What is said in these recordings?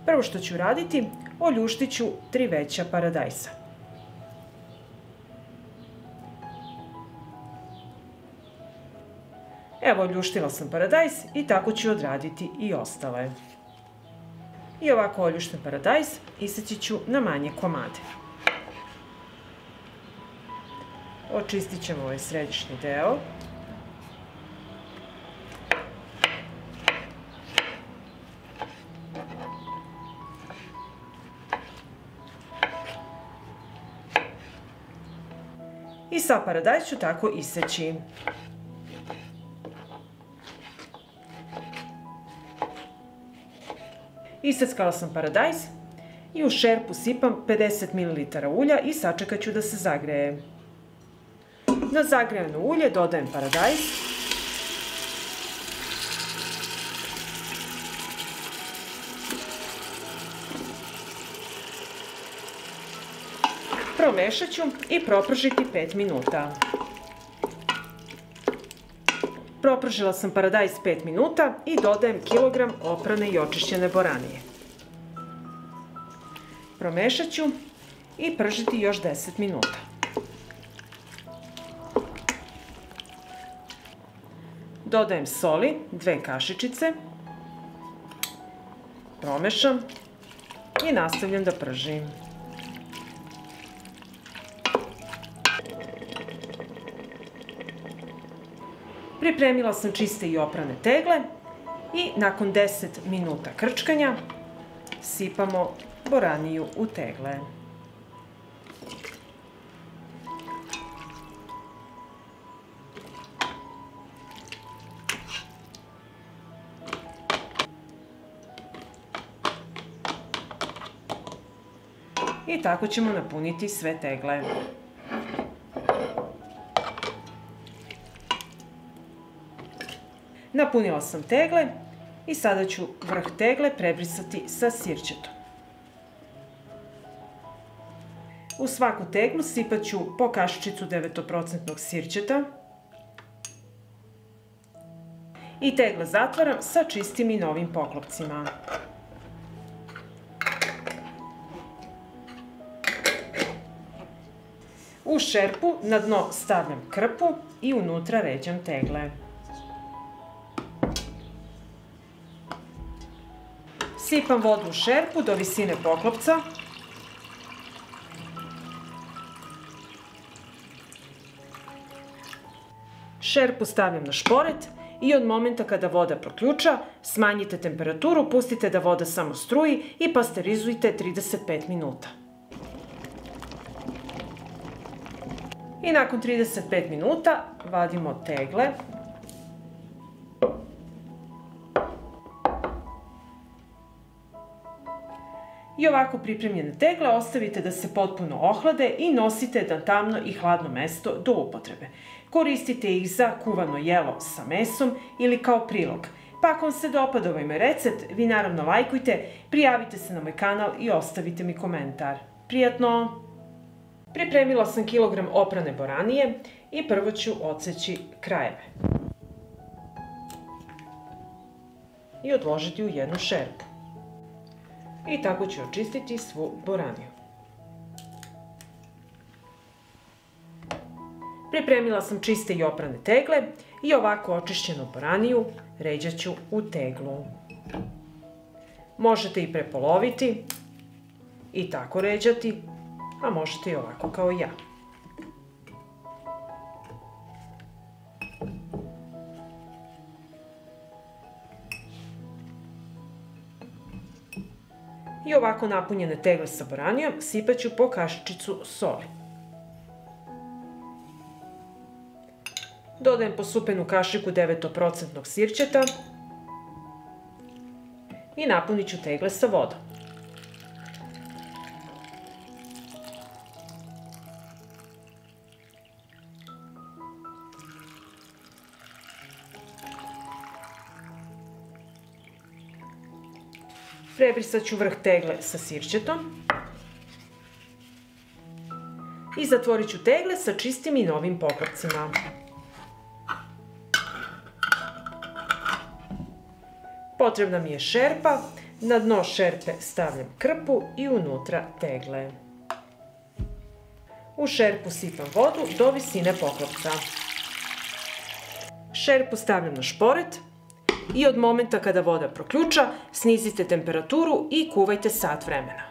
Prvo što ću raditi, oljuštit ću 3 veća paradajza. Evo, oljuštila sam paradajz i tako ću odraditi i ostale. I ovako oljušten paradajz iseći ću na manje komade. Očistit ćemo ovaj središnji deo. I sav paradajz ću tako iseći. Iseckala sam paradajz i u šerpu sipam 50 ml ulja i sačekat ću da se zagreje. Na zagrejano ulje dodajem paradajz. Promešat ću i propržiti 5 minuta. Propržila sam paradajz 5 minuta i dodajem kilogram oprane i očišćene boranije. Promešat ću i pržiti još 10 minuta. Dodajem soli, 2 kašičice. Promešam i nastavljam da pržim. Pripremila sam čiste i oprane tegle i nakon 10 minuta krčkanja sipamo boraniju u tegle. I tako ćemo napuniti sve tegle. Napunila sam tegle i sada ću vrh tegle prebrisati sa sirćetom. U svaku teglu sipat ću po kašičicu 9% sirćeta i tegle zatvaram sa čistim i novim poklopcima. U šerpu na dno stavljam krpu i unutra ređam tegle. Sipam vodu u šerpu do visine poklopca. Šerpu stavljam na šporet i od momenta kada voda proključa, smanjite temperaturu, pustite da voda samo struji i pasterizujte 35 minuta. I nakon 35 minuta vadimo tegle. I ovako pripremljene tegle ostavite da se potpuno ohlade i nosite na tamno i hladno mesto do upotrebe. Koristite ih za kuvano jelo sa mesom ili kao prilog. Pa ako vam se dopada ovaj moj recept, vi naravno lajkujte, prijavite se na moj kanal i ostavite mi komentar. Prijatno! Pripremila sam kilogram oprane boranije i prvo ću odseći krajeve i odložiti u jednu šerpu. I tako ću očistiti svu boraniju. Pripremila sam čiste i oprane tegle i ovako očišćenu boraniju ređat ću u teglu. Možete i prepoloviti i tako ređati, a možete i ovako kao ja. I ovako napunjene tegle sa boranijom sipat ću po kašičicu soli. Dodajem posupenu kašiku 9% sirćeta i napunit ću tegle sa vodom. Prebrisat ću vrh tegle sa sirćetom i zatvorit ću tegle sa čistim i novim poklopcima. Potrebna mi je šerpa, Na dno šerpe stavljam krpu i unutra tegle. U šerpu sipam vodu do visine poklopca. Šerpu stavljam na šporet i od momenta kada voda proključa, snizite temperaturu i kuvajte sat vremena.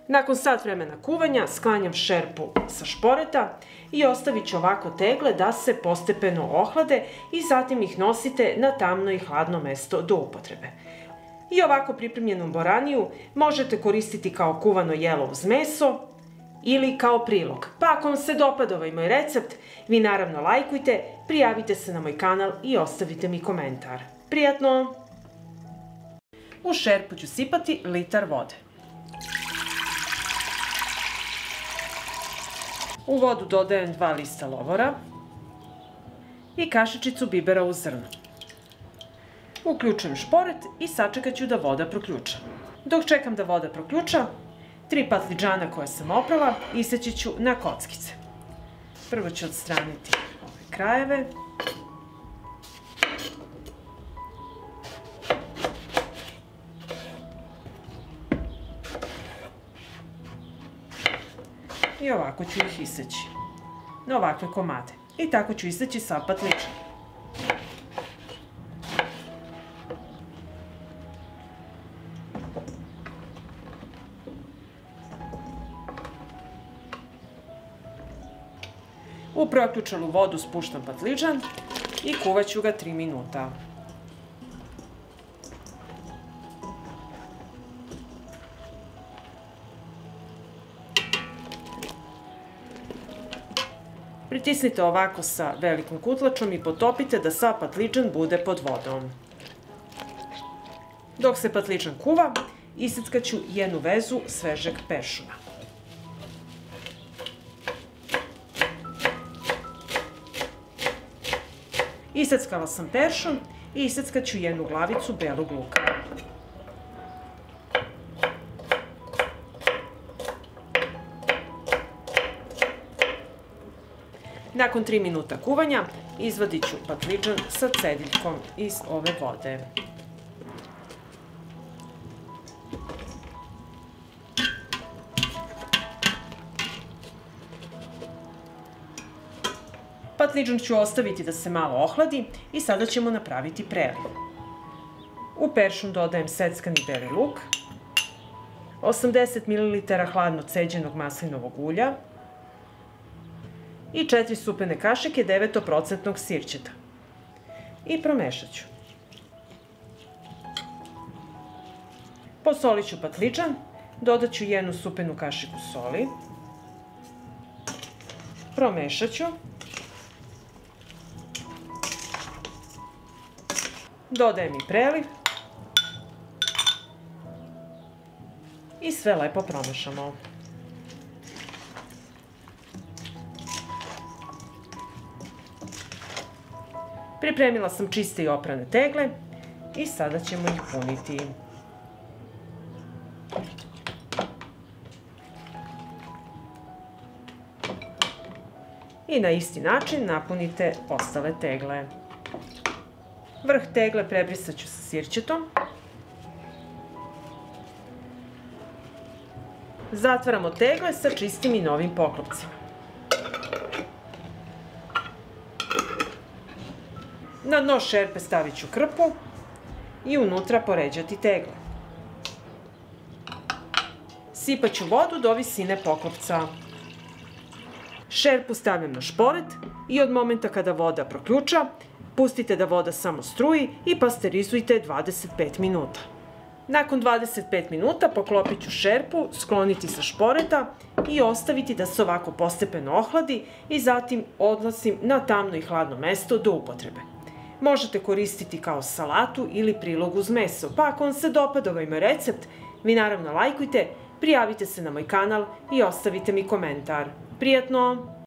Nakon sat vremena kuvanja sklanjam šerpu sa šporeta i ostavit ću ovako tegle da se postepeno ohlade i zatim ih nosite na tamno i hladno mesto do upotrebe. I ovako pripremljenu boraniju možete koristiti kao kuvano jelo uz meso ili kao prilog. Pa ako vam se dopada ovaj moj recept, vi naravno lajkujte, prijavite se na moj kanal i ostavite mi komentar. Prijatno! U šerpu ću sipati litar vode. U vodu dodajem 2 lista lovora i kašičicu bibera u zrnu. Uključujem šporet i sačekat ću da voda proključa. Dok čekam da voda proključa, 3 patliđana koje sam oprala iseći ću na kockice. Prvo ću odstraniti ove krajeve. I ovako ću ih iseći na ovakve komade. I tako ću iseći sav patliđan. U proključanu vodu spuštam patliđan i kuvat ću ga 3 minuta. Pritisnite ovako sa velikom kutlačom i potopite da sav patliđan bude pod vodom. Dok se patliđan kuva, iseckat ću jednu vezu svežeg peršuna. Iseckala sam peršun i iseckat ću jednu glavicu belog luka. Nakon 3 minuta kuvanja izvadit ću patliđan sa cediljkom iz ove vode. Patliđan ću ostaviti da se malo ohladi i sada ćemo napraviti preliv. U peršun dodajem seckani beli luk, 80 ml hladno ceđenog maslinovog ulja i 4 supene kašike 9% sirćeta. I promešat ću. Posolit ću patliđan, dodat ću jednu supenu kašiku soli, promešat ću. Dodajem i preliv i sve lepo promešamo. Pripremila sam čiste i oprane tegle i sada ćemo ih puniti. I na isti način napunite ostale tegle. Vrh tegle prebrisat ću sa sirćetom. Zatvaramo tegle sa čistim i novim poklopcima. Na dno šerpe stavit ću krpu i unutra poređati tegle. Sipat ću vodu do visine poklopca. Šerpu stavljam na šporet i od momenta kada voda proključa, pustite da voda samo struji i pasterizujte 25 minuta. Nakon 25 minuta poklopit ću šerpu, skloniti sa šporeta i ostaviti da se ovako postepeno ohladi i zatim odnosim na tamno i hladno mesto do upotrebe. Možete koristiti kao salatu ili prilog uz meso, pa ako vam se dopada ovaj moj recept, vi naravno lajkujte, prijavite se na moj kanal i ostavite mi komentar. Prijatno!